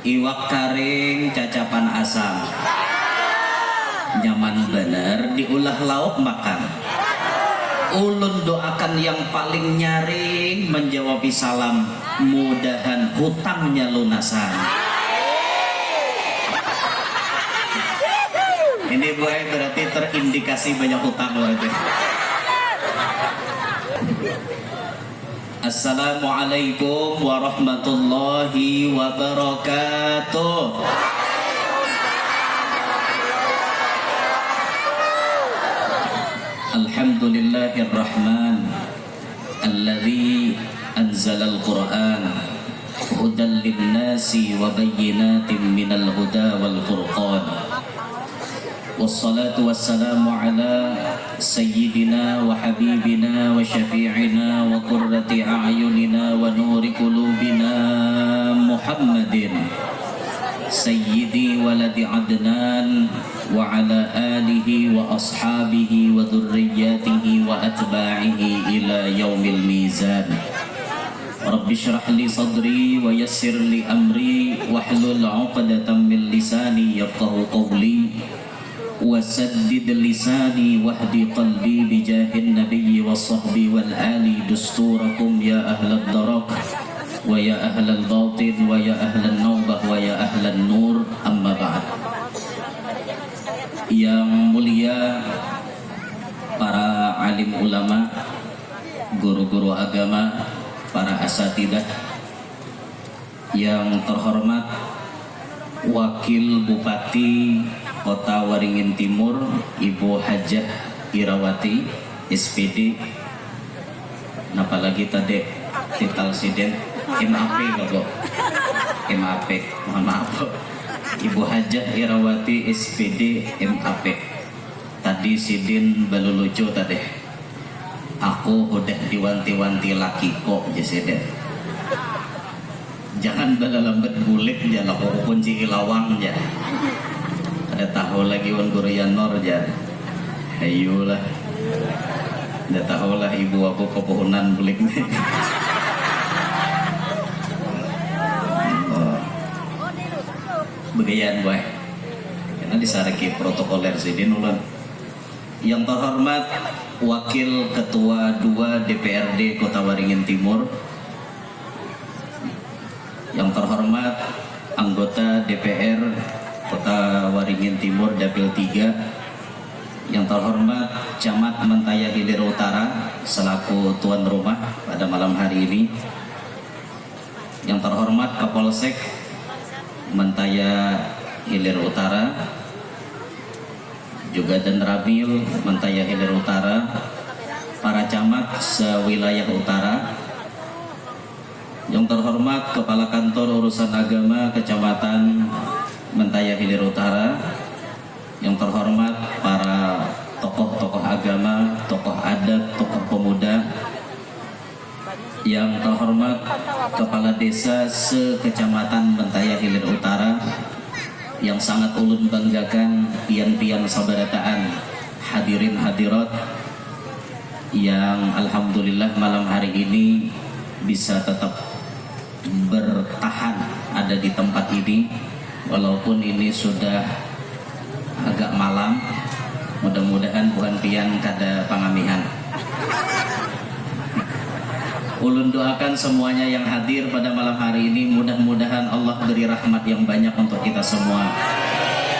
iwak karing cacapan asam nyaman bener diulah lauk makan. Ulun doakan yang paling nyaring menjawab salam, mudahan hutangnya lunasan. Ini boy berarti terindikasi banyak hutang berarti. Assalamualaikum warahmatullahi wabarakatuh. Alhamdulillahirrahman alladzi anzalal Qur'an hudan linnasi wa bayyinatin minal huda wal furqan. Wassalatu wassalamu ala sayyidina wa habibina wa syafi'ina wa qurrati a'yunina wa nuri qulubina Muhammadin sayyidi waladi Adnan wa ala alihi wa ashabihi wa dhurriyyatihi wa atba'ihi ila yaumil mizan. Rabbi shrah li sadri wa yassir li amri wahlul 'uqdatam min lisani yafqahu qawli wasaddid lisani wahdi qalbi bijahin nabiyyi wassahbi wal ali dusturakum ya ahlad darak wa ya ahlal batin wa ya ahlan nawbah wa ya ahlan nur amma ba'd. Yang mulia para alim ulama, guru-guru agama, para asatidah, yang terhormat Wakil Bupati Kota Waringin Timur Ibu Hajah Irawati SPD, apalagi tadi titel siden MAP kok, MAP, mohon maaf, Ibu Hajah Irawati SPD MAP. Tadi sidin balu lucu tadi, aku udah diwanti-wanti laki kok jeseden. Jangan balalambat bulik jangan aku kunci ilawang ya. Ada tahu lagi wan guru yanor jar. Ayolah. Ada tahu lah ibu aku kepohonan bulik nih. Begayan boy. Karena disareki protokoler sidin ulan. Yang terhormat Wakil Ketua 2 DPRD Kota Waringin Timur, yang terhormat anggota DPR Kota Waringin Timur Dapil 3, yang terhormat Camat Mentaya Hilir Utara selaku tuan rumah pada malam hari ini, yang terhormat Kapolsek Mentaya Hilir Utara, juga Denramil Mentaya Hilir Utara, para camat sewilayah utara, yang terhormat Kepala Kantor Urusan Agama Kecamatan Mentaya Hilir Utara, yang terhormat para tokoh-tokoh agama, tokoh adat, tokoh pemuda, yang terhormat Kepala Desa se-Kecamatan Mentaya Hilir Utara, yang sangat ulun banggakan pian-pian sabarataan, hadirin hadirat yang alhamdulillah malam hari ini bisa tetap bertahan ada di tempat ini walaupun ini sudah agak malam. Mudah-mudahan bukan pian kada pangamihan. Ulun doakan semuanya yang hadir pada malam hari ini, mudah-mudahan Allah beri rahmat yang banyak untuk kita semua.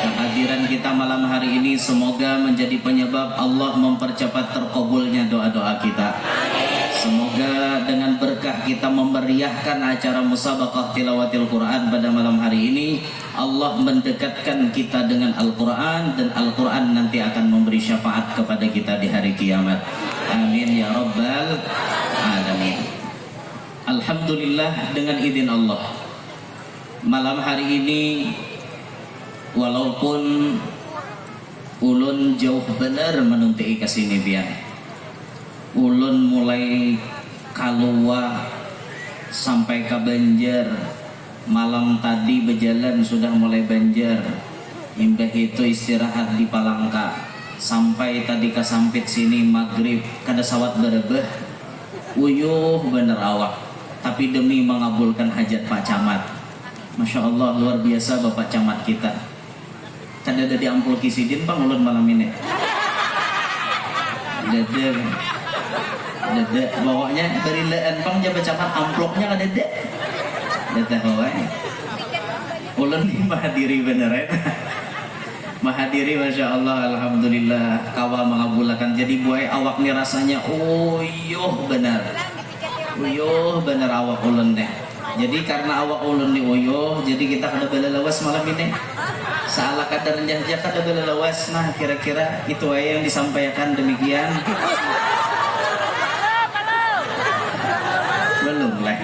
Kehadiran kita malam hari ini semoga menjadi penyebab Allah mempercepat terkabulnya doa-doa kita. Semoga dengan berkah kita memeriahkan acara musabaqah tilawatil Quran pada malam hari ini, Allah mendekatkan kita dengan Al-Quran, dan Al-Quran nanti akan memberi syafaat kepada kita di hari kiamat. Amin ya rabbal alamin. Alhamdulillah, dengan izin Allah, malam hari ini walaupun ulun jauh benar menunti kesini biar ulun mulai Kalua sampai ke Banjar, malam tadi berjalan sudah mulai Banjar, imbah itu istirahat di Palangka, sampai tadi ke Sampit sini maghrib kada sawat berebeh, uyuh bener awak. Tapi demi mengabulkan hajat Pak Camat, Masya Allah, luar biasa Bapak Camat kita. Kan ada di ampul kisidin Bang ulun malam ini. Dede bawanya dari lean Bang jabat camat amplopnya kan dede. Dede hawaii. Ulun ini mahadiri beneran. Mahadiri Masya Allah, Alhamdulillah kawal mengabulkan. Jadi buai awak nih rasanya uyuh bener. Uyuh bener awak ulun deh. Jadi karena awak ulun nih uyuh, jadi kita kada bela lawas malam ini. Salah kadar jahja kada bela lawas. Nah kira-kira itu aja yang disampaikan demikian. Belum lah.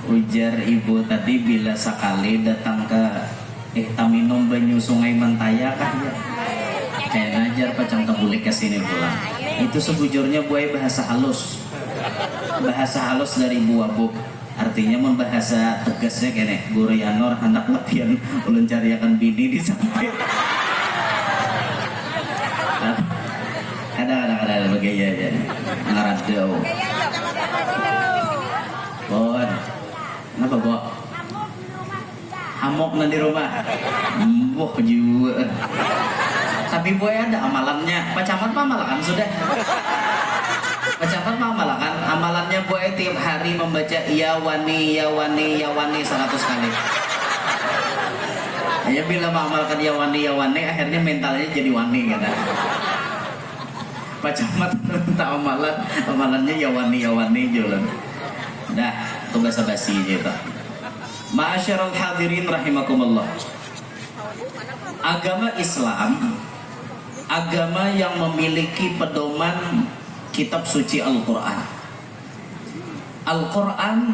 Ujar ibu tadi bila sekali datang ke minum banyu sungai Mentaya kah ya? Kayak ngajar pacang tebulik ke sini pulang. Itu sebujurnya buai bahasa halus. Bahasa halus dari buah buk. Artinya membahasa tegasnya kene guru Yanor anak lapian ulun cari akan bini di samping. Ada begaya aja. Ngaradau. Bon. Kenapa, Bo? Amok nanti rumah. Wah, juga. Tapi Boy ada amalannya. Pak Camat mah malakan sudah. Pak Camat mah malakan. Amalannya Boy tiap hari membaca ya wani 100 kali. Ya bila mengamalkan ya wani, akhirnya mentalnya jadi wani kata. Pak Camat tak amalannya ya wani jualan. Dah, itu bahasa basi aja. Ma'asyiral hadirin rahimakumullah. Agama Islam, agama yang memiliki pedoman kitab suci Al-Quran. Al-Quran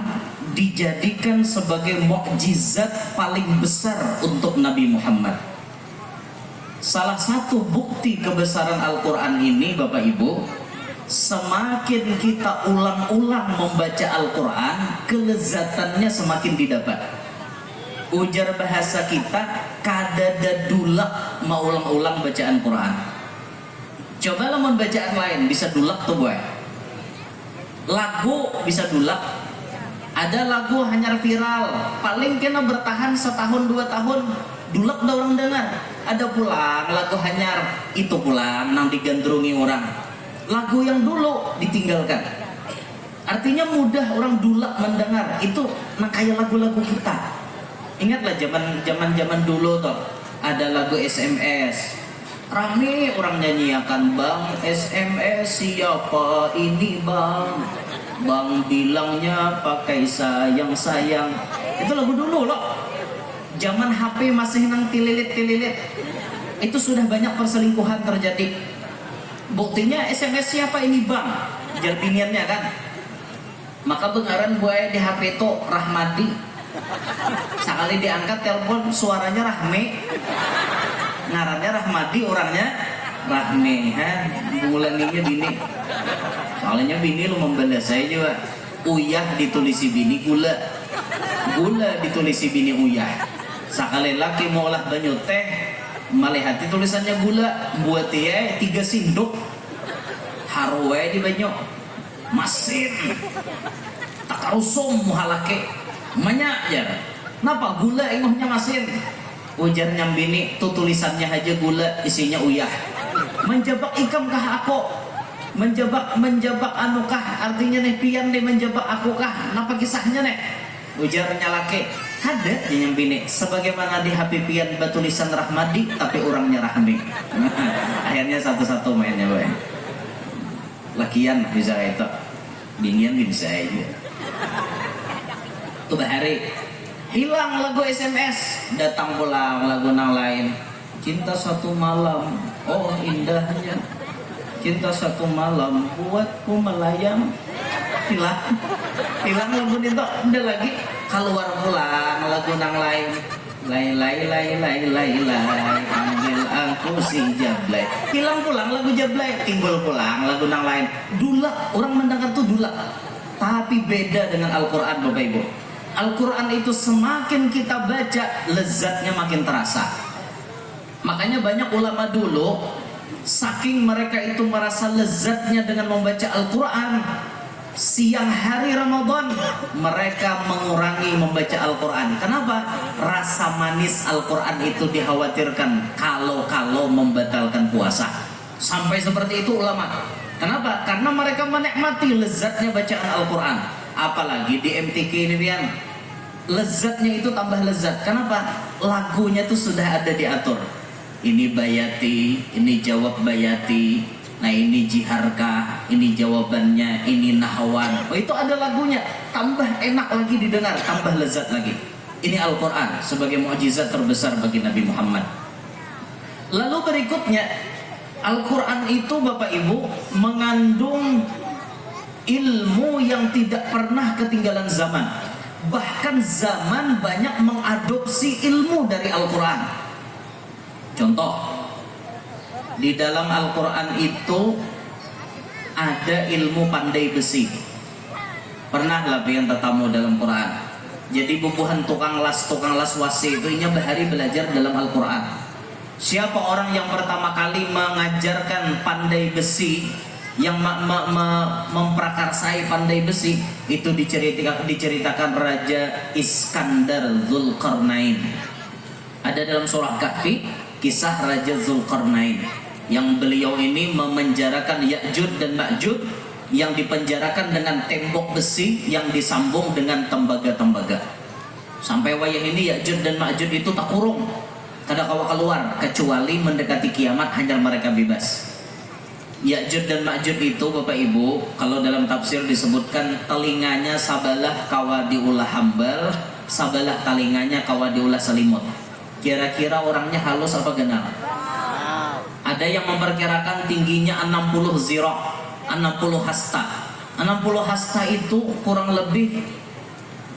dijadikan sebagai mukjizat paling besar untuk Nabi Muhammad. Salah satu bukti kebesaran Al-Quran ini Bapak Ibu, semakin kita ulang-ulang membaca Al-Quran, kelezatannya semakin didapat. Ujar bahasa kita, kadada dulak mau ulang-ulang bacaan Quran. Coba lamun bacaan lain bisa dulak tuh boy. Lagu bisa dulak. Ada lagu hanya viral, paling kena bertahan 1-2 tahun, dulak dah orang dengar. Ada pulang lagu hanyar, itu pulang nang digandrungi orang. Lagu yang dulu ditinggalkan. Artinya mudah orang dulak mendengar. Itu nah kayak lagu-lagu kita. Ingatlah zaman dulu toh, ada lagu SMS. Rame orang nyanyiakan, Bang SMS siapa ini Bang? Bang bilangnya pakai sayang. Itu lagu dulu loh. Zaman HP masih nang tililit. Itu sudah banyak perselingkuhan terjadi. Buktinya SMS siapa ini Bang? Jalpiniannya kan. Maka bengaran buaya di HP itu Rahmadi. Sekali diangkat telepon suaranya Rahmi. Ngarannya Rahmadi, orangnya Rahmi. Bulannya bini. Soalnya bini lu membalas saya juga. Uyah ditulisi bini gula. Gula ditulisi bini uyah. Sekali laki mau olah banyu teh, malihati tulisannya gula, buat dia 3 sinduk harwe di banyu masin tak karusum muhalake banyak ya. Kenapa gula ingohnya masin? Ujar nyambini tuh tulisannya aja gula, isinya uyah. Menjebak ikam kah aku? Menjebak anukah? Artinya nih pian deh menjebak aku kah? Napa kisahnya nih? Ujarnya laki ada di nyambini sebagaimana di HP pian batulisan Rahmadi tapi orangnya Rahmi. Akhirnya satu-satu mainnya boy. Lakian bisa itu, binian bisa aja. Tuh hari hilang lagu SMS, datang pulang lagu nang lain. Cinta satu malam, oh indahnya. Cinta satu malam buatku melayang. Hilang lagu itu, udah lagi keluar pulang lagu nang lain. Lai panggil aku si Jablay. Hilang pulang lagu Jablay, timbul pulang lagu nang lain. Dulak, orang mendengar tuh dulak. Tapi beda dengan Al-Quran Bapak Ibu. Al-Quran itu semakin kita baca, lezatnya makin terasa. Makanya banyak ulama dulu, saking mereka itu merasa lezatnya dengan membaca Al-Quran, siang hari Ramadan mereka mengurangi membaca Al-Quran. Kenapa? Rasa manis Al-Quran itu dikhawatirkan kalau membatalkan puasa. Sampai seperti itu ulama. Kenapa? Karena mereka menikmati lezatnya bacaan Al-Quran. Apalagi di MTQ ini Pian, lezatnya itu tambah lezat. Kenapa? Lagunya tuh sudah ada diatur. Ini Bayati, ini jawab Bayati. Nah ini jiharkah, ini jawabannya, ini nahwan. Oh itu ada lagunya, tambah enak lagi didengar, tambah lezat lagi. Ini Al-Quran sebagai mukjizat terbesar bagi Nabi Muhammad. Lalu berikutnya, Al-Quran itu Bapak Ibu mengandung ilmu yang tidak pernah ketinggalan zaman. Bahkan zaman banyak mengadopsi ilmu dari Al-Quran. Contoh, di dalam Al-Quran itu ada ilmu pandai besi. Pernah lah yang tetamu dalam Quran. Jadi bubuhan tukang las wasi itu inya bahari belajar dalam Al-Quran. Siapa orang yang pertama kali mengajarkan pandai besi, yang memprakarsai pandai besi, itu diceritakan Raja Iskandar Zulkarnain. Ada dalam surah Kahfi kisah Raja Zulkarnain, yang beliau ini memenjarakan Ya'jud dan Ma'jud, yang dipenjarakan dengan tembok besi yang disambung dengan tembaga-tembaga. Sampai wayah ini Ya'jud dan Ma'jud itu tak kurung, kada kawa keluar kecuali mendekati kiamat hanya mereka bebas. Ya'jud dan Ma'jud itu Bapak Ibu, kalau dalam tafsir disebutkan telinganya sabalah kawa diulah hambal, sabalah telinganya kawa diulah selimut. Kira-kira orangnya halus apa ganal? Ada yang memperkirakan tingginya 60 zirah, 60 hasta. 60 hasta itu kurang lebih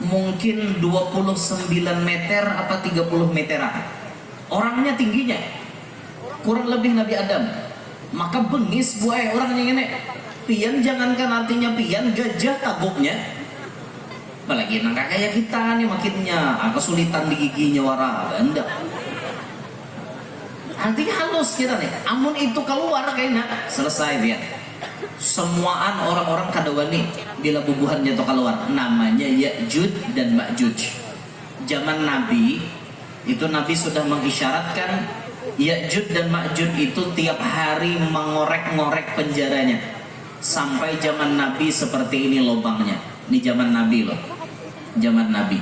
mungkin 29 meter apa 30 meteran. Orangnya tingginya kurang lebih Nabi Adam. Maka bengis buai orangnya ini. Pian jangankan artinya pian, gajah kagoknya. Apalagi nangka kayak kita nih makinnya kesulitan di giginya wara. Enggak. Artinya halus kita nih. Amun itu keluar kayaknya selesai dia. Semuaan orang-orang kadawani bila bubuhannya itu keluar. Namanya Ya'jud dan Ma'jud. Zaman Nabi itu Nabi sudah mengisyaratkan Ya'jud dan Ma'jud itu tiap hari mengorek-ngorek penjaranya. Sampai zaman Nabi seperti ini lubangnya. Ini zaman Nabi loh. Zaman Nabi.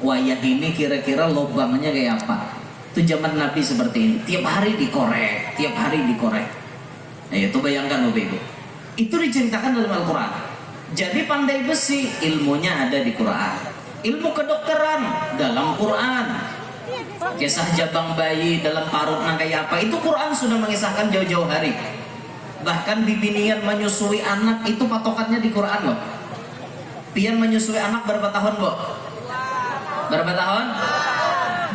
Wayah ini kira-kira lubangnya kayak apa? Itu zaman Nabi seperti ini. Tiap hari dikorek, tiap hari dikorek. Nah, itu bayangkan Bapak Ibu. Itu diceritakan dalam Al-Quran. Jadi pandai besi ilmunya ada di Quran. Ilmu kedokteran dalam Quran. Kisah jabang bayi dalam parut nang kayak apa, itu Quran sudah mengisahkan jauh-jauh hari. Bahkan bibinian menyusui anak itu patokannya di Quran loh. Pian menyusui anak berapa tahun, Bo? Berapa tahun?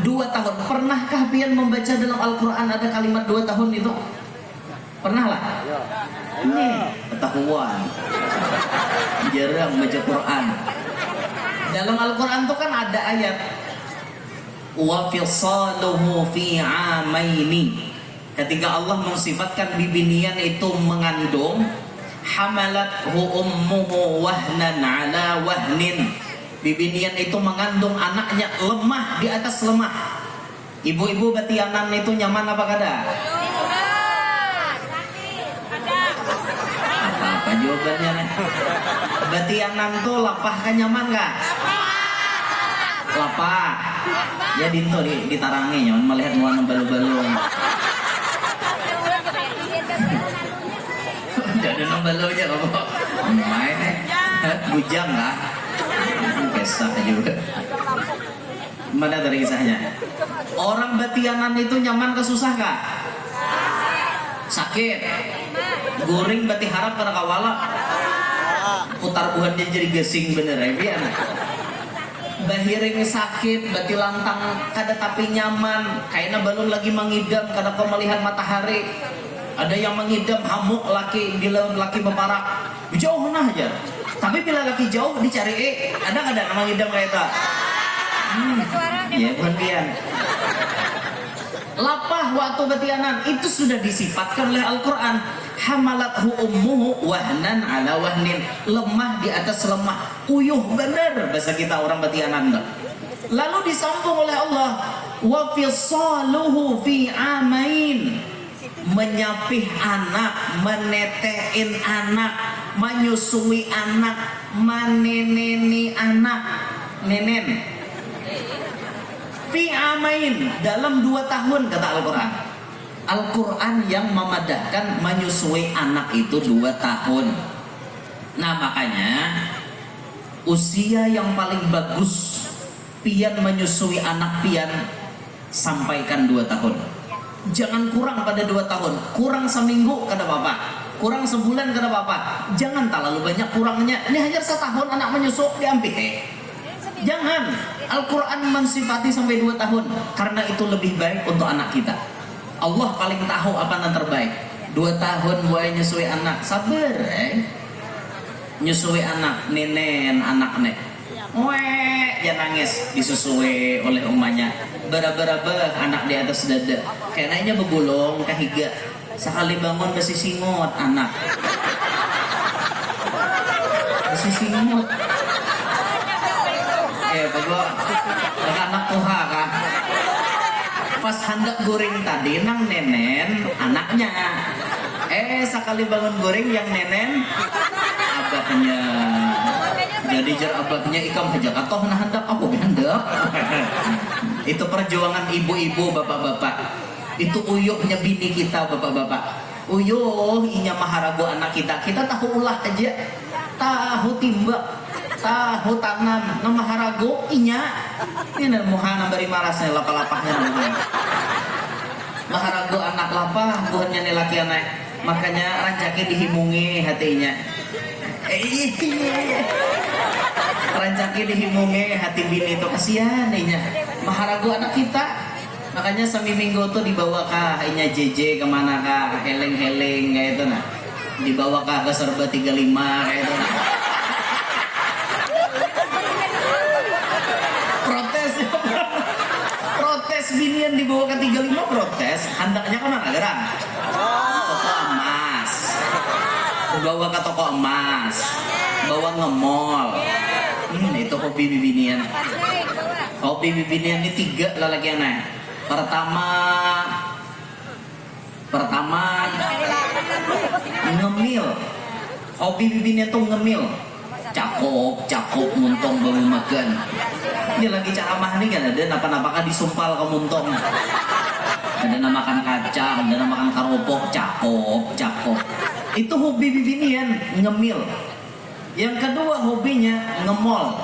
2 tahun. Pernahkah pian membaca dalam Al-Quran ada kalimat 2 tahun itu? Pernah lah? Ini ketahuan. Jarang baca Quran. Dalam Al-Quran itu kan ada ayat wa fisaluhu fi amaini. Ketika Allah mensifatkan bibinian itu mengandung, hamalathu ummuhu wahnan ala wahnin. Bibinian itu mengandung anaknya lemah di atas lemah. Ibu-ibu batianan itu nyaman apa kada? Apa jawabannya nih? Batianan tuh lapah kan nyaman gak? Lapah. Ya dinto ditarangi nyaman melihat muana balu-balu. Jadi balunya kok. Main bujang lah. Kisah juga. Mana dari kisahnya? Orang batianan itu nyaman ke susah kah? Sakit. Goring bati harap karena kawala. Putar buhannya jadi gesing bener ya biar. Bahiring sakit, bati lantang kada tapi nyaman. Kayaknya balon lagi mengidam kada kau melihat matahari. Ada yang mengidam hamuk laki bila laki beparak. Jauh nah aja. Tapi bila laki jauh dicari ada nama ngidam kayak itu. Ya bukan pian. Lapah waktu batianan itu sudah disifatkan oleh Al-Quran. hamalathu ummuhu wahnan ala wahnin, lemah di atas lemah, uyuh bener bahasa kita orang batianan. Lalu disambung oleh Allah, wa fisaluhu fi amain, menyapih anak, menetein anak, menyusui anak, meneneni anak, nenen fi amain, dalam 2 tahun kata Al-Quran. Al-Quran yang memadahkan menyusui anak itu 2 tahun. Nah makanya usia yang paling bagus pian menyusui anak pian sampaikan 2 tahun. Jangan kurang pada 2 tahun. Kurang seminggu kata bapak, kurang sebulan kata bapak, jangan terlalu banyak kurangnya. Ini hanya 1 tahun anak menyusu diambil. Jangan. Al-Quran mensifati sampai 2 tahun karena itu lebih baik untuk anak kita. Allah paling tahu apa yang terbaik. 2 tahun boleh nyusui anak, sabar nyusui anak, nenen anak nek ya nangis disusui oleh umanya, beraba-raba anak di atas dada, kayaknya begulung kahiga, sekali bangun besi singut anak, besi singut bagus anak tuha kah. Pas hendak goreng tadi nang nenen anaknya, sekali bangun goreng yang nenen abahnya, jadi jar abahnya ikam aja katoh nah hendak aku hendak. Itu perjuangan ibu-ibu, bapak-bapak, itu uyuhnya bini kita, bapak-bapak, uyuh inya maharago anak kita tahu ulah aja, tahu timbak, tahu tanam, nama harago inya ini muhana bari marasnya lapah-lapahnya maharago anak lapah buhannya nih laki anak, makanya rancaki dihimungi hatinya, rancaki dihimungi hati bini itu, kasihan inya maharago anak kita. Makanya sami minggu tuh dibawa kah inya JJ kemana kah, heleng-heleng kayak itu nah, dibawa kah ke Serba 35 kayak itu nah. Protes binian dibawa ke 35, protes hendaknya kemana gerang? Toko emas, bawa ke toko emas, bawa nge-mall. Itu hobi bibinian. Hobi bibinian ini 3 lah lagi aneh. Pertama ngemil. Hobi bibinian tuh ngemil. Cakop muntong baru makan. Dia lagi ceramah nih kan ada napa-napakah disumpal ke muntong. Ada namakan kacang, ada namakan karopok, cakop. Itu hobi bibinian, ngemil. Yang kedua hobinya ngemol.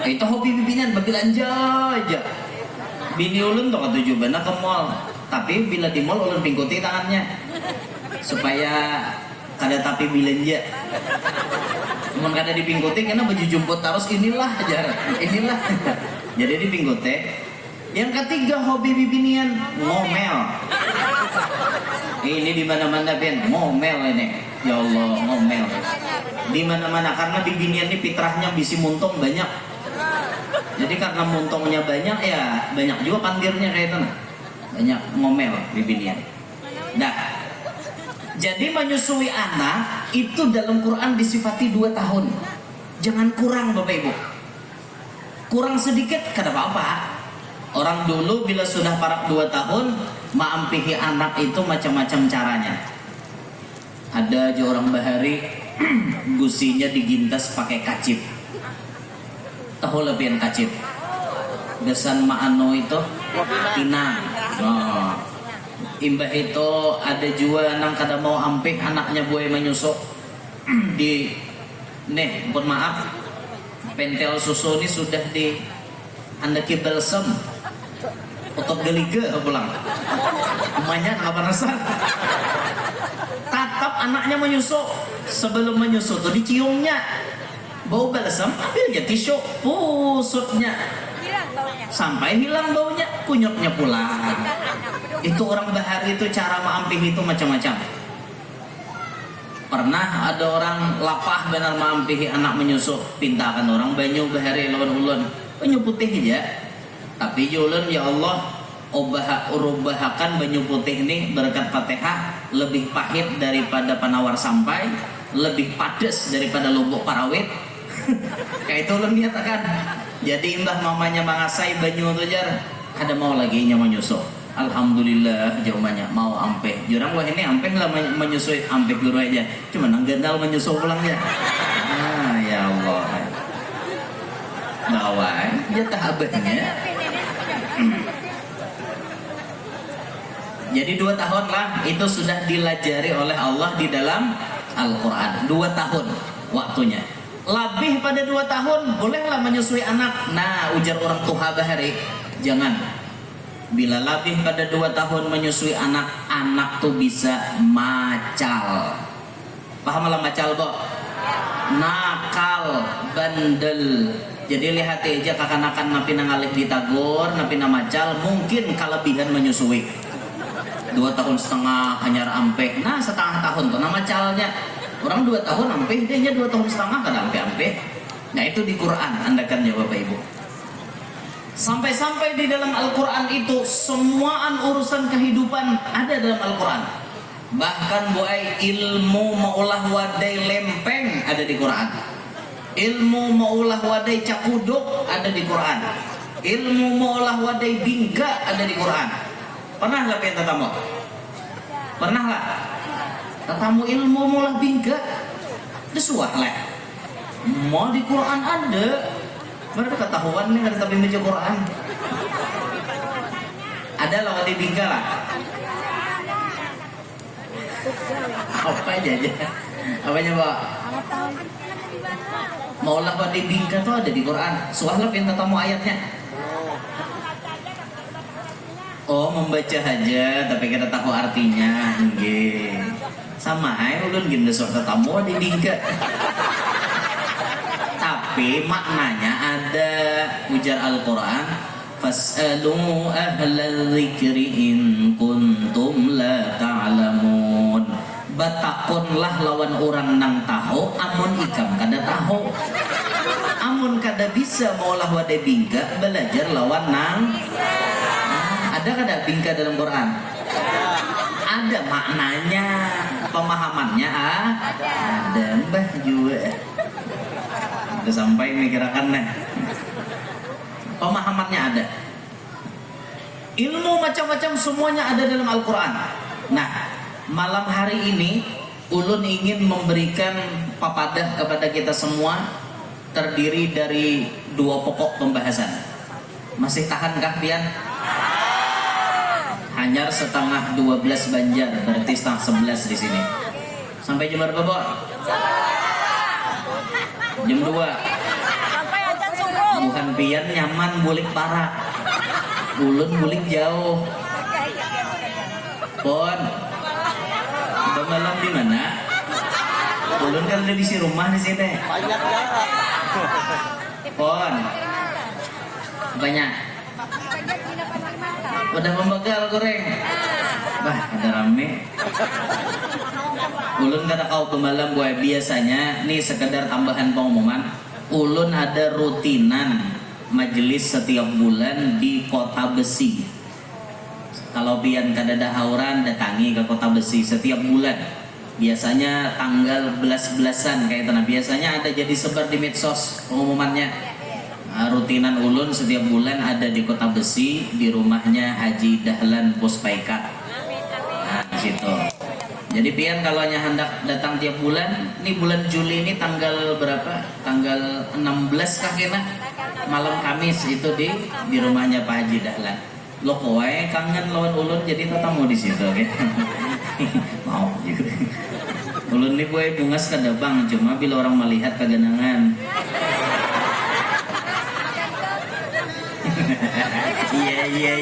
Itu hobi bibinian berbelanja aja. Bini ulun tuh ketujuh benar ke mall. Tapi bila di mall ulun pingkuti tangannya supaya kada tapi belanja. Cuman kada dipingkuti karena baju jumput terus inilah aja. Jadi dipingkuti. Yang ketiga hobi bibinian ngomel. Ini di mana-mana Ben, ngomel ini. Ya Allah, ngomel. Di mana-mana karena bibinian ini fitrahnya bisi muntung banyak. Jadi karena muntungnya banyak ya banyak juga pandirnya kayak itu nah. Banyak ngomel bibinian. Nah, jadi menyusui anak itu dalam Quran disifati 2 tahun. Jangan kurang Bapak Ibu. Kurang sedikit kada apa-apa. Orang dulu bila sudah parak 2 tahun maampihi anak itu macam-macam caranya. Ada aja orang bahari gusinya digintas pakai kacip. Tahu lebihan kacip. Besan maano itu pinang. Oh. Imbah itu ada juga nang kada mau ampih anaknya buaya menyusuk di mohon maaf pentel susu ini sudah di andaki balsam otot geliga pulang umanya apa rasa tatap anaknya menyusuk sebelum menyusuk tuh diciumnya bau balsam ambilnya tisu pusutnya sampai hilang baunya kunyutnya pulang. Itu orang bahari itu cara maampih itu macam-macam. Pernah ada orang lapah benar maampihi anak menyusuk, pintakan orang banyu bahari lawan ulun banyu putih aja. Tapi ulun ya Allah urubahakan banyu putih ini berkat Fatihah lebih pahit daripada penawar sampai, lebih padas daripada lubuk parawit. Kayak itu ulun nyatakan. Jadi imbah mamanya mangasai banyu tu jar, ada mau lagi nya menyusuh. Alhamdulillah jawabannya mau ampeh. Jurang wah ini ampeh lah menyusui ampeh guru aja. Cuma nanggendal menyusuh pulangnya. Ah ya Allah. Bawa ya tahabahnya. Jadi 2 tahun lah itu sudah dilajari oleh Allah di dalam Al-Quran. 2 tahun waktunya. Lebih pada 2 tahun bolehlah menyusui anak. Nah ujar orang tua bahari jangan. Bila lebih pada 2 tahun menyusui anak, anak tuh bisa macal. Paham lah macal, Bo? Nakal, bandel. Jadi lihat aja kakanakan napi nangalih ditagur, napi namacal, mungkin kelebihan menyusui. 2 tahun setengah hanyar ampeh. Nah, setengah tahun tuh nama calnya. Orang 2 tahun ampeh, dia 2 tahun setengah kan ampeh-ampeh. Nah, itu di Quran, Anda kan ya Bapak Ibu. Sampai-sampai di dalam Al-Quran itu semuaan urusan kehidupan ada dalam Al-Quran. Bahkan buai ilmu maulah wadai lempeng ada di Quran. Ilmu maulah wadai cakuduk ada di Quran. Ilmu maulah wadai bingka ada di Quran. Pernah lah pengen tatamu? Pernah lah? Tatamu ilmu maulah bingka desuah lah. Mau di Quran ada. Mana ketahuan nih ada tapi baca Quran. Ada lah wadai bingka lah. Apa aja? Apanya Pak? Maulah wadai bingka tuh ada di Quran. Soalnya pinta tamu ayatnya. Oh membaca aja, tapi kita tahu artinya. Nggih. Sama aja ulun gini soal tamu wadai bingka. Tapi maknanya ada. Ujar Al-Quran, fas'alu ahlal dzikri in kuntum la ta'lamun. Batakonlah lawan orang nang tahu, amun ikam kada tahu. Amun kada bisa maulah wadai bingka, belajar lawan nang. Ada kada bingka dalam Quran? Ada maknanya, pemahamannya ada. Mbah juga. Udah sampai nih kirakan nih. Pemahamannya ada. Ilmu macam-macam semuanya ada dalam Al-Quran. Nah, malam hari ini ulun ingin memberikan papadah kepada kita semua, terdiri dari 2 pokok pembahasan. Masih tahankah pian? Hanyar setengah 12 Banjar, berarti setengah 11 di sini. Sampai jam berapa, Bo? Jam 2. Bukan pian nyaman bulik parah. Ulun bulik jauh. Pon. Malam di mana? Ulun kan ada di si rumah di sini. Banyak jarak. Pon. Banyak. Udah membegal goreng. Bah, ada rame. Ulun kata kau pemalam gue biasanya nih sekedar tambahan pengumuman. Ulun ada rutinan majelis setiap bulan di Kota Besi. Kalau pian kada dahauran datangi ke Kota Besi setiap bulan. Biasanya tanggal belas-belasan kayak tanah. Biasanya ada jadi sebar di medsos pengumumannya. Rutinan ulun setiap bulan ada di Kota Besi di rumahnya Haji Dahlan Puspaika. Nah, di situ. Jadi pian kalau hanya hendak datang tiap bulan, ini bulan Juli ini tanggal berapa? Tanggal 16 kah kena? Malam Kamis itu di rumahnya Pak Haji Dahlan. Lo kowe kangen lawan ulun jadi tetamu di situ kan. Mau juga. Ulun ini kowe bungas kada bang, cuma bila orang melihat kegenangan. Iya.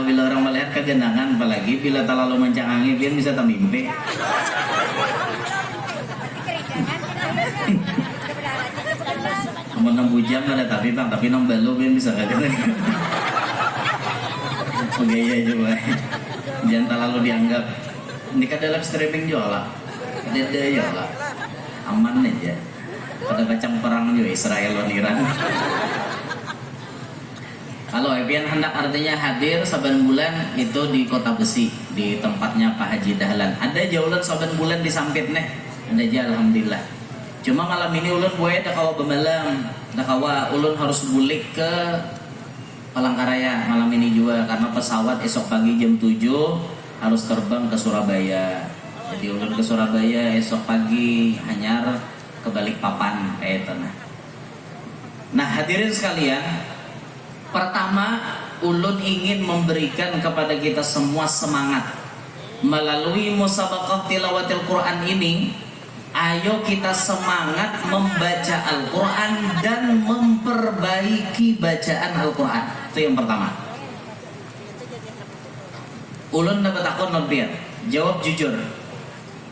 Bila orang melihat kegenangan, apalagi bila terlalu mencang angin, dia bisa termimpi. Mau 6 jam ada tapi bang, tapi nong belu dia bisa kegenangan. Oke ya coba, jangan terlalu dianggap. Ini kan dalam streaming juga lah, ada ya lah, aman aja. Pada kacang perang juga Israel dan Iran. Kalau Epian hendak artinya hadir saban bulan itu di Kota Besi, di tempatnya Pak Haji Dahlan. Ada jaulan saban bulan di Sampit nih, ada aja alhamdulillah. Cuma malam ini ulun buaya dah kawa bemalam, dah kawa ulun harus bulik ke Palangkaraya malam ini juga karena pesawat esok pagi jam 7 harus terbang ke Surabaya. Jadi ulun ke Surabaya esok pagi hanyar ke Balikpapan kayak itu Nah hadirin sekalian, pertama ulun ingin memberikan kepada kita semua semangat melalui musabaqah tilawatil Quran ini. Ayo kita semangat membaca Al-Quran dan memperbaiki bacaan Al-Quran. Itu yang pertama. Ulun dapat takut non pian, jawab jujur.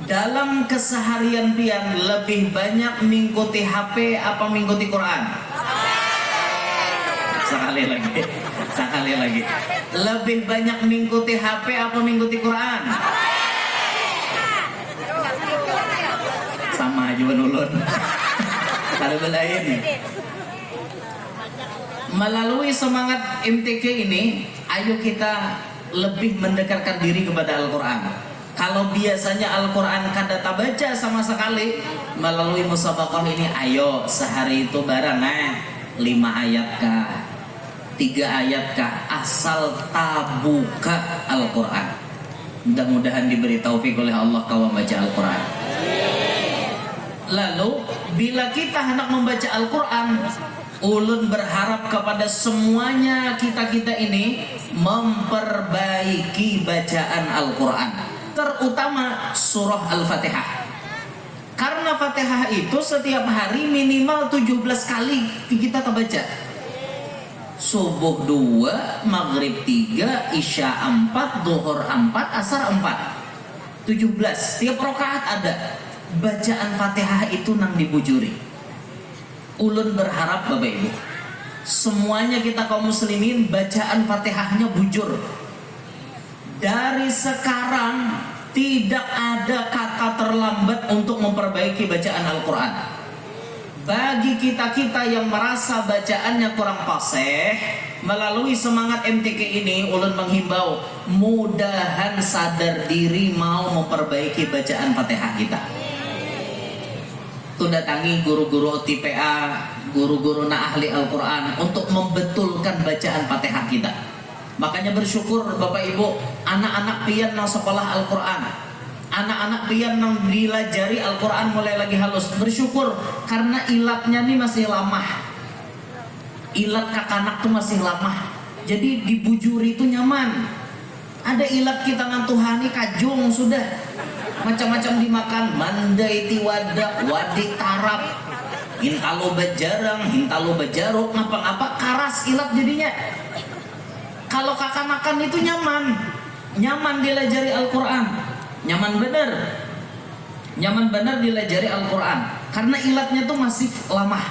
Dalam keseharian pian lebih banyak mengikuti HP apa mengikuti Quran? Sekali lagi. Lebih banyak mengikuti HP apa mengikuti Quran? Sama aja ulun. Ada belain. Melalui semangat MTQ ini, ayo kita lebih mendekatkan diri kepada Al-Quran. Kalau biasanya Al-Quran kada baca sama sekali, melalui musabaqah ini ayo sehari itu barang 5 ayat kah, 3 ayat kah, asal tabuka Al-Quran. Mudah-mudahan diberi taufik oleh Allah kawan baca Al-Quran. Lalu bila kita hendak membaca Al-Quran, ulun berharap kepada semuanya kita ini memperbaiki bacaan Al-Quran, terutama surah Al-Fatihah. Karena Fatihah itu setiap hari minimal 17 kali kita terbaca. Subuh 2, maghrib 3, isya 4, duhur 4, asar 4. 17, tiap rakaat ada. Bacaan Fatihah itu nang dibujuri. Ulun berharap Bapak Ibu, semuanya kita kaum muslimin bacaan Fatihahnya bujur. Dari sekarang tidak ada kata terlambat untuk memperbaiki bacaan Al-Quran. Bagi kita-kita yang merasa bacaannya kurang fasih, melalui semangat MTQ ini ulun menghimbau, mudahan sadar diri mau memperbaiki bacaan Fatihah kita. Datangi guru-guru TPA, guru-guru ahli Al-Quran untuk membetulkan bacaan Fatihah kita. Makanya bersyukur Bapak Ibu, anak-anak pian nang sekolah Al-Quran, anak-anak pian nang dilajari Al-Quran mulai lagi halus. Bersyukur karena ilatnya nih masih lama. Ilat kakanak tuh masih lama. Jadi dibujuri itu nyaman. Ada ilat kita nang Tuhani kajung sudah. Macam-macam dimakan, mandai tiwadak, wadik tarap, hintalo bajarang, hintalo bajarok, ngapa-ngapa karas ilat jadinya. Kalau kakak-nakan itu nyaman dilajari Al-Quran, nyaman benar dilajari Al-Quran, karena ilatnya tuh masih lama.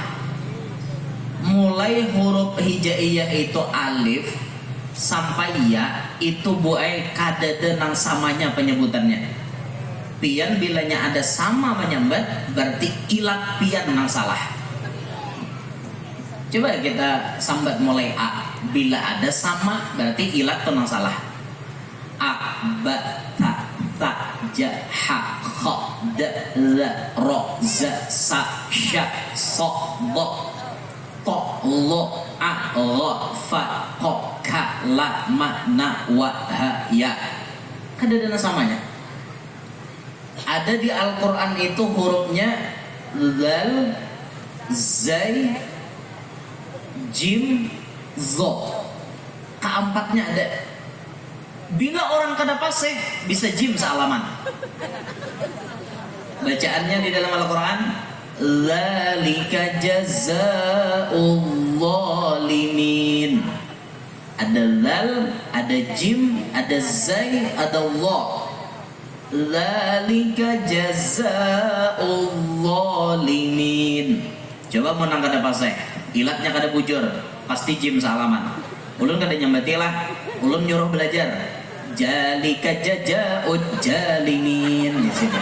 Mulai huruf hijaiyah itu alif sampai ya itu buai kadada nang samanya penyebutannya. Pian bilanya ada sama menyambat berarti ilat pian nang salah. Coba kita sambat mulai A. Bila ada sama berarti ilat tuh nang salah. A, ba, ta, ja, ha, kha, da, la, ro, za, sa, sya, so, do, to, lo, a, ro, fa, ko, ka, la, ma, na, wa, ha, ya. Kan ada samanya. Ada di Al-Quran itu hurufnya Zal, Zai, Jim, Zo. Keempatnya ada. Bila orang kada fasih bisa jim sealaman. Bacaannya di dalam Al-Quran, Zalika jazaa'ul zalimin. Ada Zal, ada Jim, ada Zai, ada Allah. Zalika jazaa'ul zalimin. Coba menang kada fasih, ilatnya kada bujur, pasti jim sealaman. Ulun kada nyambatilah, ulun nyuruh belajar. Zalika jazaa'ul zalimin di sini.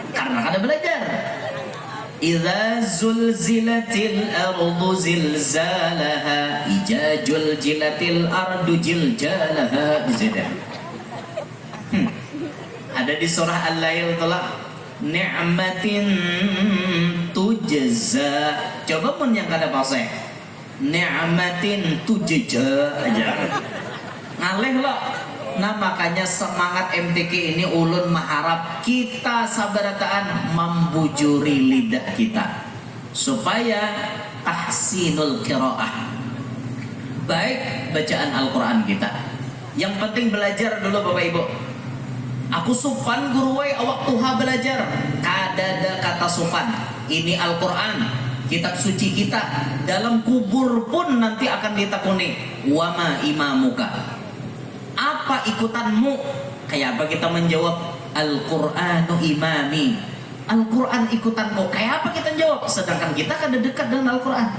Karena kada belajar. Idza zulzilatil ardu zilzalaha ijajul jilatil ardu jiljalaha. Ada di surah Al-Lail telah ni'matin tujza. Coba pun yang kada pasai ni'matin tujza aja ngalih lo. Nah makanya semangat MTQ ini ulun mengharap kita sabarataan membujuri lidah kita supaya tahsinul qiraah, baik bacaan Al-Quran kita. Yang penting belajar dulu Bapak Ibu. Aku supan guru wai awak tuha belajar. Kadada kata supan. Ini Al-Quran, kitab suci kita. Dalam kubur pun nanti akan ditakuni. Wama imamuka, apa ikutanmu? Kayak apa kita menjawab? Al-Quranu imami, Al-Quran ikutanmu. Kayak apa kita jawab? Sedangkan kita kada dekat dengan Al-Quran.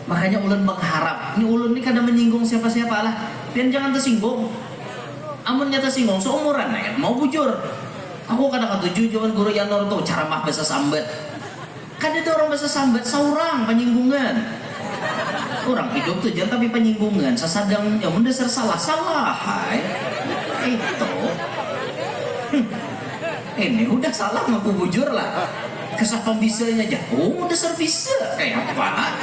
Makanya ulun mengharap, ini ulun ini kada menyinggung siapa-siapa lah. Dan jangan tersinggung. Amun nyata singgung seumuran ya, mau bujur. Aku kada katuju jaman guru Yanor tuh ceramah bahasa Sambat. Kada ada orang bahasa Sambat saurang penyinggungan. Orang hidup tuh jangan tapi penyinggungan. Sesadang yang mendasar salah hai. Itu. Ini udah salah ngaku bujur lah. Kesah pembisanya jauh mendasar bisa. Kayak apa?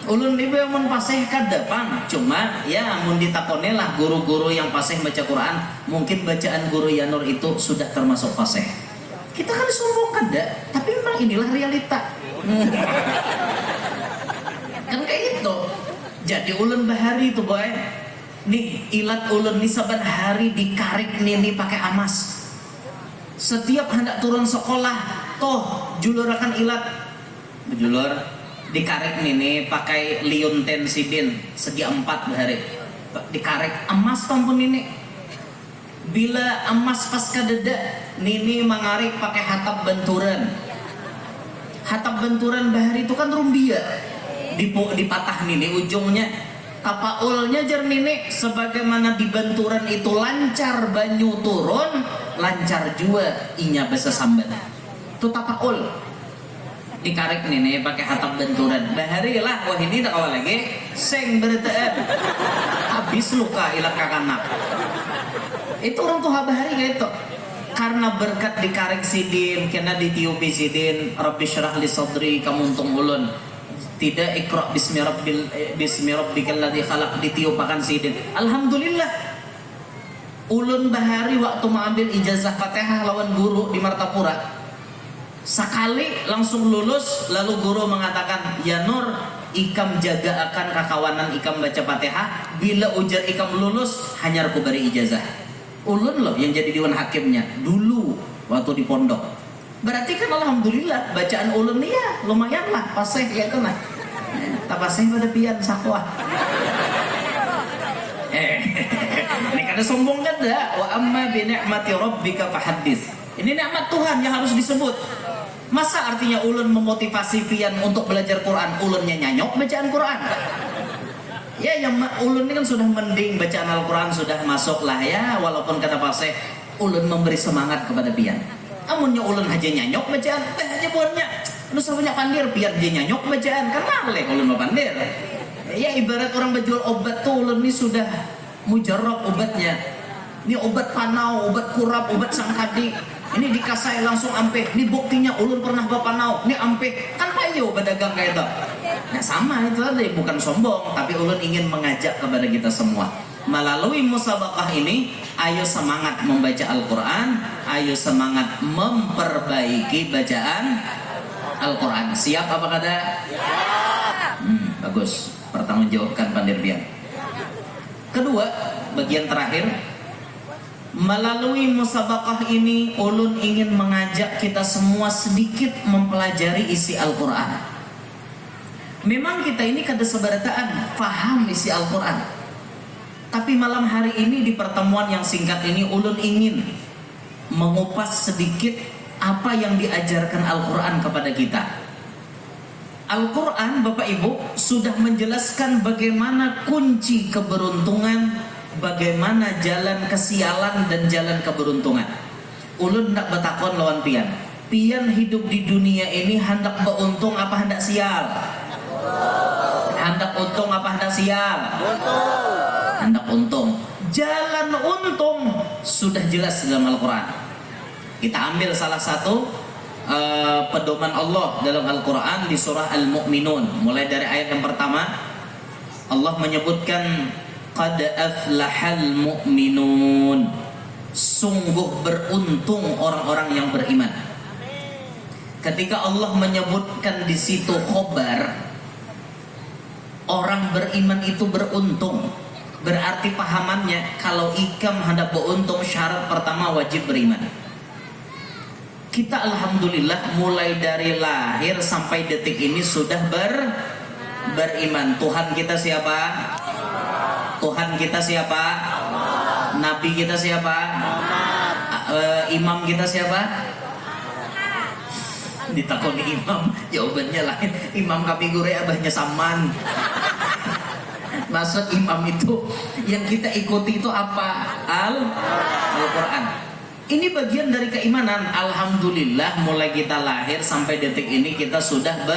Ulun ibu yang paseh kada pang, cuma ya mun ditakone lah guru-guru yang paseh baca Quran, mungkin bacaan guru Yanur itu sudah termasuk paseh. Kita kan sombong kada, tapi memang inilah realita. Kan kayak gitu. Jadi ulun bahari itu boy, nih ilat ulun nih saban hari dikarik nih pakai amas. Setiap hendak turun sekolah, toh julurakan ilat, bejulur. Dikarik nih pakai liun tensidin segi 4 bahari. Dikarik emas tampun ini. Bila emas pas kadeda, nini mangarik pakai hatap benturan. Hatap benturan bahari itu kan rumbia. Dipatah nini ujungnya. Tapaulnya jar nini sebagaimana di benturan itu lancar banyu turun, lancar juga inya bahasa Sambat. Itu tapaul. Dikarik nih pakai hatap benturan bahari lah. Wah ini tak awal lagi seng bertaan habis luka ilat kakanak. Itu orang tuh bahari kayak itu karena berkat dikarik sidin kena ditiupi sidin Rabbi syrah li sadri kamu untung ulun tidak ikra bismi rabbikal ladzi khalaq ditiupakan sidin. Alhamdulillah ulun bahari waktu mengambil ijazah Fatihah lawan guru di Martapura sekali langsung lulus, lalu guru mengatakan, ya Nur, ikam jaga akan kakawanan ikam baca Fatihah, bila ujar ikam lulus, hanya aku beri ijazah. Ulun loh yang jadi dewan hakimnya dulu waktu di pondok. Berarti kan alhamdulillah bacaan ulun nih ya lumayan lah, paseh ya itu nah. Tak paseh pada pian sakwah. Ini kada sombong kan dah. Wa amma bi ni'mati rabbika fahaddits. Ini nikmat Tuhan yang harus disebut. Masa artinya ulun memotivasi pian untuk belajar Quran, ulunnya nyanyok bacaan Quran? Ya yang ulun ini kan sudah mending bacaan Al-Quran sudah masuk lah ya, walaupun kata paseh ulun memberi semangat kepada pian. Amunnya ulun aja nyanyok bacaan, aja buatnya lu banyak pandir pian dia nyanyok bacaan, karena leh ulun mau pandir. Ya ibarat orang berjual obat tuh ulun ini sudah mujarab obatnya. Ini obat panau, obat kurap, obat sangkadi. Ini dikasai langsung ampe. Ini buktinya ulun pernah bapanau. Ini ampe. Kan payo pedagang kayak itu. Nah sama itu tadi, bukan sombong, tapi ulun ingin mengajak kepada kita semua. Melalui musabaqah ini, ayo semangat membaca Al-Quran, ayo semangat memperbaiki bacaan Al-Quran. Siap apa kata? Bagus. Pertanggungjawabkan Pandirbian. Kedua, bagian terakhir. Melalui musabaqah ini ulun ingin mengajak kita semua sedikit mempelajari isi Al-Quran. Memang kita ini kada sebarataan faham isi Al-Quran, tapi malam hari ini di pertemuan yang singkat ini ulun ingin mengupas sedikit apa yang diajarkan Al-Quran kepada kita. Al-Quran Bapak Ibu sudah menjelaskan bagaimana kunci keberuntungan, bagaimana jalan kesialan dan jalan keberuntungan. Ulun nak betakon lawan pian. pian hidup di dunia ini hendak beruntung apa hendak sial? Hendak untung apa hendak sial? Hendak untung. Jalan untung sudah jelas dalam Al-Quran. Kita ambil salah satu pedoman Allah dalam Al-Quran di surah Al-Mu'minun. Mulai dari ayat yang pertama, Allah menyebutkan qad aflahal mu'minun, sungguh beruntung orang-orang yang beriman. Ketika Allah menyebutkan di situ khobar, orang beriman itu beruntung, berarti pahamannya kalau ikam hendak beruntung syarat pertama wajib beriman. Kita alhamdulillah mulai dari lahir sampai detik ini sudah beriman. Tuhan kita siapa? Tuhan kita siapa? Nabi kita siapa? Imam kita siapa? Ditakoni imam, jawabannya lain. Imam kami gure abahnya saman. Maksud imam itu yang kita ikuti itu apa? Al-Quran. Ini bagian dari keimanan. Alhamdulillah mulai kita lahir sampai detik ini kita sudah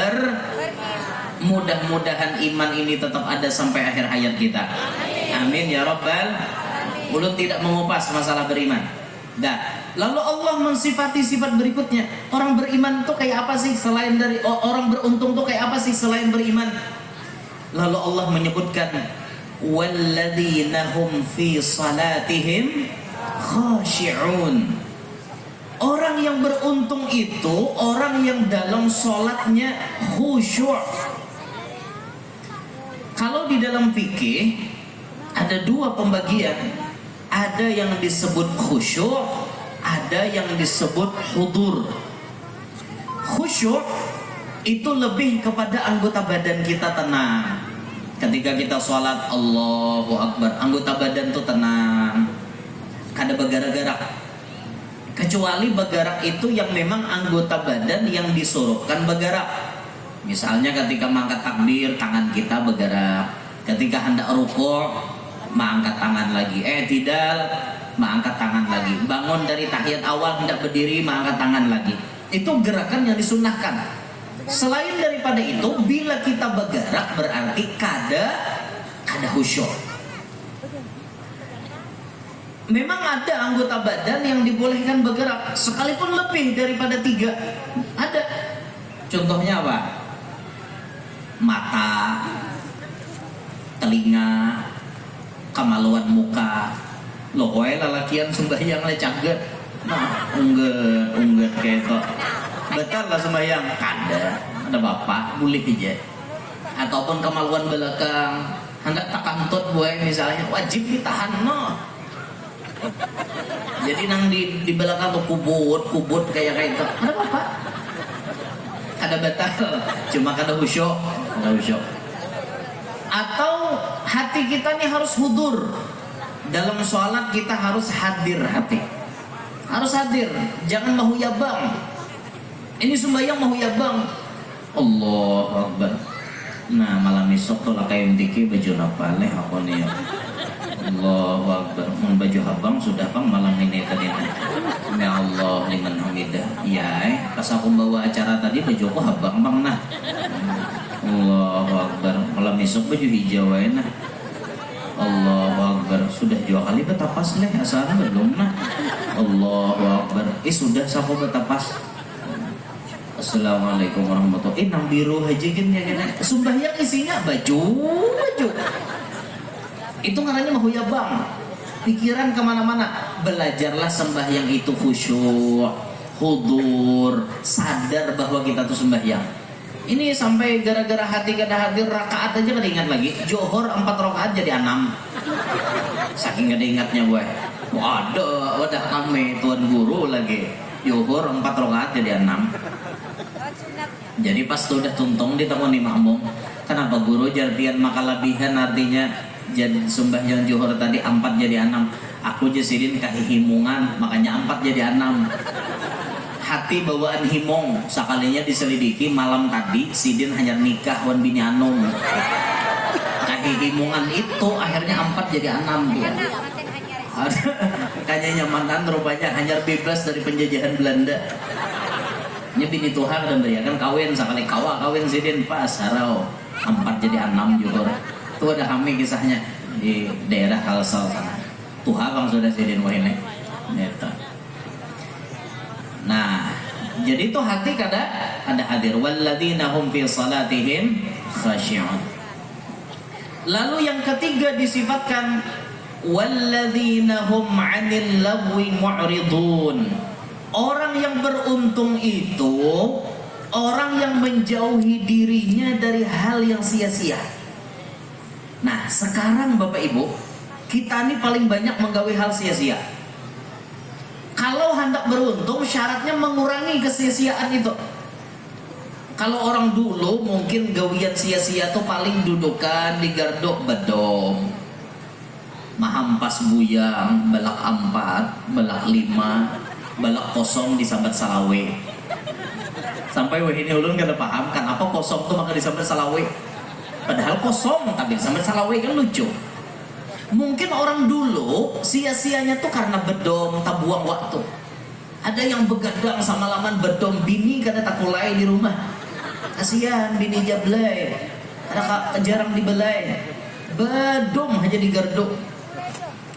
mudah-mudahan iman ini tetap ada sampai akhir hayat kita. Amin ya Rabbal. Mulut tidak mengupas masalah beriman. Lalu Allah mensifati sifat berikutnya. Orang beriman tuh kayak apa sih selain dari orang beruntung tuh kayak apa sih selain beriman? Lalu Allah menyebutkan walladzina hum fi salatihim khashi'un. Orang yang beruntung itu orang yang dalam sholatnya khusyuk. Kalau di dalam fikih ada dua pembagian. Ada yang disebut khusyuk, ada yang disebut hudur. Khusyuk itu lebih kepada anggota badan kita tenang. Ketika kita sholat Allahu Akbar, anggota badan itu tenang, kada bergerak-gerak. Kecuali bergerak itu yang memang anggota badan yang disuruhkan bergerak. Misalnya ketika mengangkat takbir, tangan kita bergerak. Ketika hendak rukuk, mengangkat tangan lagi. Tidak, mengangkat tangan lagi. Bangun dari tahiyat awal hendak berdiri, mengangkat tangan lagi. Itu gerakan yang disunnahkan. Selain daripada itu, bila kita bergerak berarti kada khusyuk. Memang ada anggota badan yang dibolehkan bergerak sekalipun lebih daripada 3. Ada. Contohnya apa? Mata, telinga, kemaluan muka. Loh, wae lalakian sembahyang le caget. Nah, ungget kayak itu. Betul lah sembahyang. Ada bapak, boleh aja. Ataupun kemaluan belakang, hendak tak kantut buai misalnya, wajib ditahan no. Jadi nang di belakang tuh kubut kayak itu. Ada bapak. Ada batal, cuma kada khusyuk, Atau hati kita nih harus hudur. Dalam sholat kita harus hadir hati. Harus hadir, jangan mahuyabang. Ini sembahyang mahuyabang. Allahu Akbar. Nah malam esok tuh lah kayak mtiki baju napaleh aku nih. Allahu Akbar. Mun baju habang sudah bang malam ini tadi. Ya Allah liman hamidah. Iya, pas aku bawa acara tadi baju aku habang bang nah. Allahu Akbar. Malam esok baju hijau nah. Allahu Akbar. Sudah 2 kali betapas leh asalnya belum nah. Allahu Akbar. Sudah saku betapas. Assalamualaikum warahmatullahi wabarakatuh. Nang biru haji kan ya kan. Sembahyang isinya baju. Itu namanya mahuyabang. Pikiran kemana-mana. Belajarlah sembahyang itu khusyuk, hudur, sadar bahwa kita tuh sembahyang. Ini sampai gara-gara hati kada hadir rakaat aja kada ingat lagi. Johor 4 rakaat jadi 6. Saking kada ingatnya gue. Wadah kami tuan guru lagi. Johor 4 rakaat jadi 6. Jadi pas tuh udah tuntung ditakoni makmum, kenapa guru jartian maka lebihan artinya jadi sembahyang Johor tadi 4 jadi 6. Aku jasidin kahihimungan makanya 4 jadi 6. Hati bawaan himong sekalinya diselidiki malam tadi sidin hanya nikah wan bini anom. Kahihimungan itu akhirnya 4 jadi 6 dia. Kayaknya mantan rupanya hanya bebas dari penjajahan Belanda. nya bini Tuhan dan beriakan kawin sekali kawin sidin pas harau 4 jadi 6 juga itu ada kami kisahnya di daerah Kalsel sana Tuhan bang sudah sidin wahine neta. Nah jadi itu hati ada hadir walladzina hum fi salatihim khashi'un. Lalu yang ketiga disifatkan walladzina hum 'anil lagwi mu'ridun. Orang yang beruntung itu orang yang menjauhi dirinya dari hal yang sia-sia. Nah, sekarang Bapak Ibu, kita ini paling banyak menggawe hal sia-sia. Kalau hendak beruntung, syaratnya mengurangi kesia-siaan itu. Kalau orang dulu mungkin gawian sia-sia itu paling dudukan di gardok bedom, mahampas buyang, balak 4, balak 5, balak kosong disambat salawe. Sampai wahini ulun kada paham kan apa kosong tuh maka disambat salawe. Padahal kosong tapi disambat salawe kan lucu. Mungkin orang dulu sia-sianya tuh karena bedom tabuang waktu. Ada yang begadang sama laman bedom bini kada takulai di rumah. Kasihan bini jablay. Ada jarang dibelai. Bedom aja di garduk.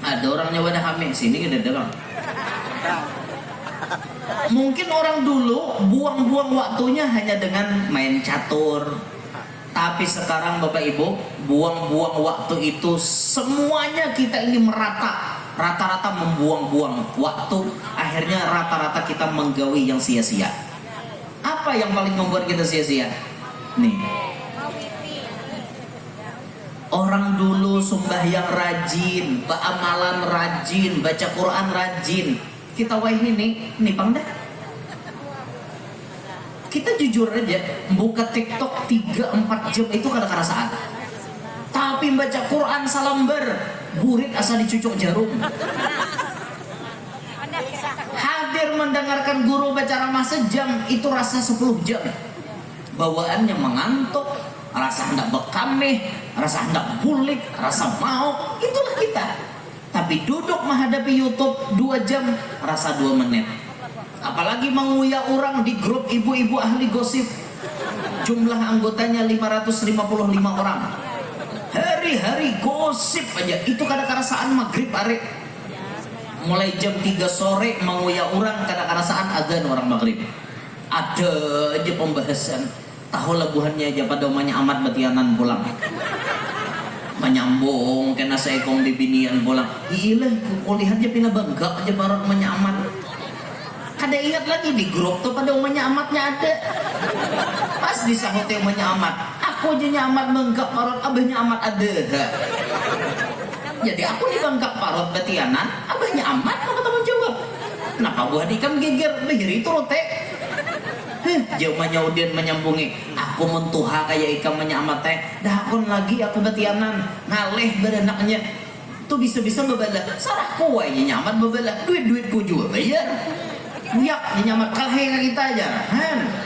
Ada orangnya wadah hamil sini kada ada bang. Mungkin orang dulu buang-buang waktunya hanya dengan main catur. Tapi sekarang Bapak Ibu, buang-buang waktu itu semuanya kita ini merata. Rata-rata membuang-buang waktu. Akhirnya rata-rata kita menggawi yang sia-sia. Apa yang paling membuat kita sia-sia? Nih, orang dulu sembahyang rajin, amalan rajin, baca Quran rajin. Kita wahini nih pang dah. Kita jujur aja, buka TikTok 3-4 jam itu kada kerasaan. Tapi baca Quran salamber, burit asa dicucuk jarum. Hadir mendengarkan guru baca ramah sejam, itu rasa 10 jam. Bawaannya mengantuk, rasa hendak bekameh, rasa hendak bulik, rasa mau, itulah kita. Tapi duduk menghadapi YouTube 2 jam, rasa 2 menit. Apalagi menguyak orang di grup ibu-ibu ahli gosip. Jumlah anggotanya 555 orang. Hari-hari gosip aja. Itu kadang-kadang maghrib are. Mulai jam 3 sore menguyak orang, kadang-kadang adzan orang maghrib. Ada aja pembahasan. Tahu labuhannya aja pada umanya amat batianan pulang. Menyambung kena seekong di binian pulang. Gila, kulihat aja pina benggak aja barang umanya amat. Kada ingat lagi di grup tuh pada umanya amatnya ada. Pas disahutnya umanya amat, aku aja nyamat benggak parot abahnya amat ada. Jadi aku di benggak parot batianan, abahnya amat mau ketemu jawab. Kenapa buah dikam geger begini itu rote? Jauh udian menyambungi. Aku mentuha kayak ikan menyamat teh. Dahakon lagi aku batianan ngaleh berenaknya. Tuh bisa-bisa bebalah. Sarah kuai nyamat bebalah. Duit-duitku juga bayar. Buyak nyamat kalhe kita aja.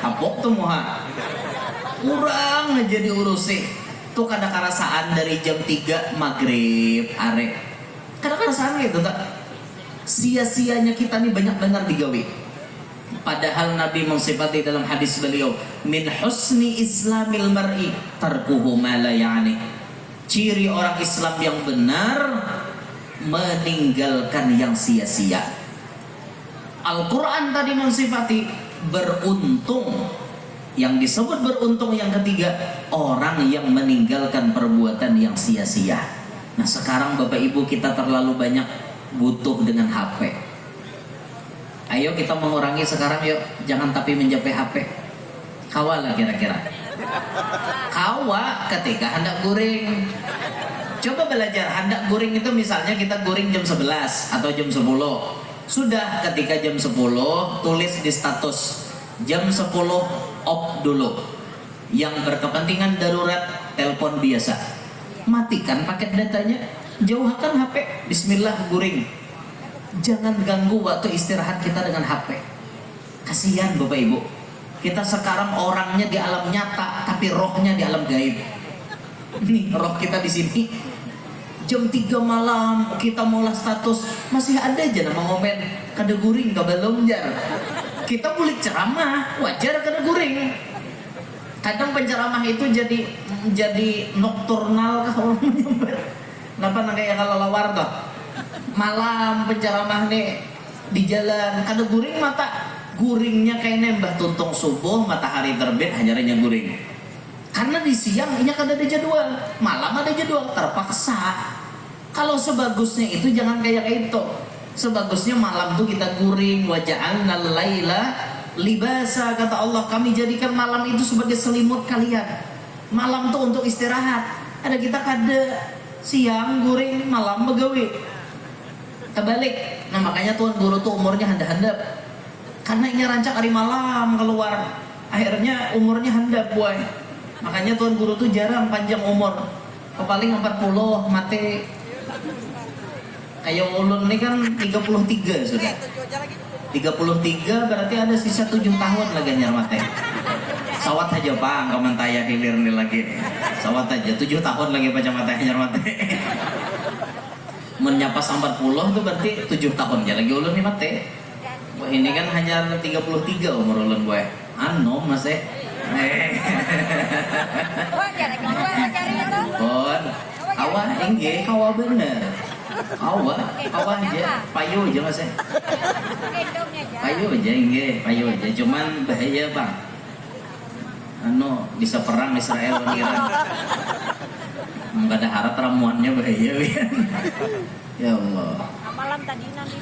Apok tuh muha. Kurang aja diurusi. Tuh kadang-kadang dari jam 3 maghrib are. Kadang-kadang gitu tak. Sia-sianya kita nih banyak benar digawe. Padahal Nabi mensifati dalam hadis beliau, min husni islamil mar'i tarkuhu ma la ya'ni. Ciri orang Islam yang benar meninggalkan yang sia-sia. Al-Quran tadi mensifati beruntung. Yang disebut beruntung yang ketiga, orang yang meninggalkan perbuatan yang sia-sia. Nah sekarang Bapak Ibu kita terlalu banyak butuh dengan HP. Ayo kita mengurangi sekarang yuk. Jangan tapi menjapai HP. Kawa lah kira-kira. Kawa ketika hendak guring. Coba belajar hendak guring itu misalnya kita guring jam 11 atau jam 10. Sudah ketika jam 10 tulis di status jam 10 off dulu. Yang berkepentingan darurat telepon biasa. Matikan paket datanya. Jauhkan HP. Bismillah guring. Jangan ganggu waktu istirahat kita dengan HP. Kasihan Bapak Ibu. Kita sekarang orangnya di alam nyata, tapi rohnya di alam gaib. Nih roh kita di sini. Jam 3 malam kita mulai status masih ada aja nama ngomen. Kada guring, kada belum jar. kita boleh ceramah, wajar karena guring. Kadang penceramah itu jadi nokturnal kalau menyambar. Kenapa kayak kalau lawar toh? Malam penceramah nih di jalan, kada guring mata guringnya kayak nembah tuntung subuh, matahari terbit hajarnya guring. Karena di siang ini kada ada jadwal, malam ada jadwal, terpaksa. Kalau sebagusnya itu jangan kayak itu. Sebagusnya malam tuh kita guring, waja'alnal laila libasa, kata Allah, kami jadikan malam itu sebagai selimut kalian. Malam tuh untuk istirahat. Ada kita kada siang guring, malam begawi. Kebalik. Nah makanya Tuan Guru tuh umurnya handap-handap. Karena ini rancak hari malam keluar, akhirnya umurnya handap boy. Makanya Tuan Guru tuh jarang panjang umur. Paling 40 mati. Kayak ulun ini kan 33 sudah. 33 berarti ada sisa 7 tahun lagi nyar mati. Sawat aja Bang, kamantaya hilir nih lagi. Sawat aja 7 tahun lagi baca mata nyar mati. Menyapa 40 tuh berarti 7 tahun ya lagi ulun nih mati. Wah ini kan hanya 33 umur ulun gue. Ano masih. Bon, awah enggak kawa bener. Awah aja, payu aja mas. Payu aja enggak, payu aja. Cuman bahaya Bang. Ano bisa perang Israel Iran. Enggak ada harap ramuannya bahaya. Ya Allah. Malam tadi nanti